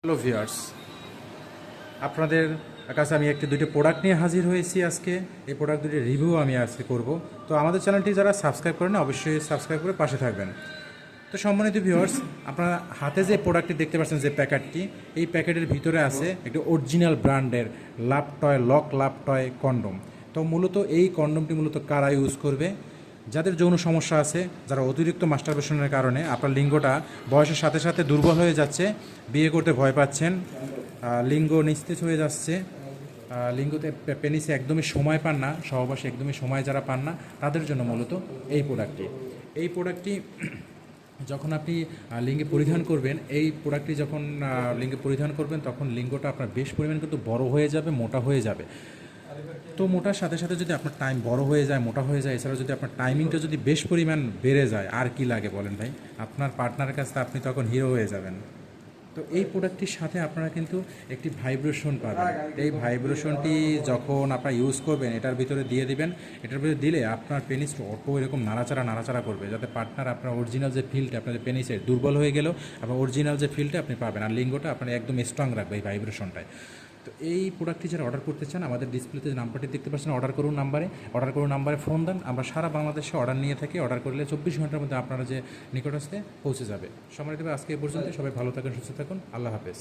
Hello viewers, আপনাদের কাছে আমি একটি দুইটি প্রোডাক্ট নিয়ে হাজির হয়েছি আজকে। এই প্রোডাক্ট দুটির রিভিউ আমি আজকে করব। তো আমাদের চ্যানেলটি যারা সাবস্ক্রাইব করেন অবশ্যই সাবস্ক্রাইব করে পাশে থাকবেন। তো সম্মানিত ভিউয়ার্স, আপনারা হাতে যে প্রোডাক্টটি দেখতে পাচ্ছেন, যে প্যাকেটটি, এই প্যাকেটের ভিতরে আছে একটি অরিজিনাল ব্র্যান্ডের লাভ টয় লাভ টয় কন্ডম। তো মূলত এই কন্ডমটি মূলত কারা ইউজ করবে? যাদের যৌন সমস্যা আছে, যারা অতিরিক্ত মাস্টারবেশনের কারণে আপনার লিঙ্গটা বয়সের সাথে সাথে দুর্বল হয়ে যাচ্ছে, বিয়ে করতে ভয় পাচ্ছেন, লিঙ্গ নিস্তেজ হয়ে যাচ্ছে, লিঙ্গতে পেনিসে একদমই সময় পান না, সহবাসে একদমই সময় যারা পান না, তাদের জন্য মূলত এই প্রোডাক্টটি যখন আপনি লিঙ্গে পরিধান করবেন, এই প্রোডাক্টটি যখন লিঙ্গে পরিধান করবেন, তখন লিঙ্গটা আপনার বেশ পরিমাণ কিন্তু বড় হয়ে যাবে, মোটা হয়ে যাবে। তো মোটার সাথে সাথে যদি আপনার টাইম বড় হয়ে যায়, মোটা হয়ে যায়, এছাড়াও যদি আপনার টাইমিংটা যদি বেশ পরিমাণ বেড়ে যায়, আর কি লাগে বলেন ভাই? আপনার পার্টনারের কাছে আপনি তখন হিরো হয়ে যাবেন। তো এই প্রোডাক্টটির সাথে আপনারা কিন্তু একটি ভাইব্রেশন পাবেন। এই ভাইব্রেশনটি যখন আপনারা ইউজ করবেন, এটার ভিতরে দিয়ে দিবেন। এটার ভিতরে দিলে আপনার পেনিস অটো এরকম নাড়াচাড়া করবে, যাতে পার্টনার আপনার অরিজিনাল যে ফিলটা, আপনার যে পেনিসের দুর্বল হয়ে গেলেও আপনার অরিজিনাল যে ফিলটা আপনি পাবেন, আর লিঙ্গটা আপনার একদম স্ট্রং রাখবে এই ভাইব্রেশনটায়। তো এই প্রোডাক্টটি যারা অর্ডার করতে চান, আমাদের ডিসপ্লেতে যে নাম্বারটি দেখতে পাচ্ছেন, অর্ডার করুন নাম্বারে ফোন দেন। আমরা সারা বাংলাদেশে অর্ডার নিয়ে থাকি। অর্ডার করলে 24 ঘন্টার মধ্যে আপনারা যে নিকটস্থে পৌঁছে যাবে। সময় দেবে আজকে এই পর্যন্ত। সবাই ভালো থাকুন, সুস্থ থাকুন। আল্লাহ হাফেজ।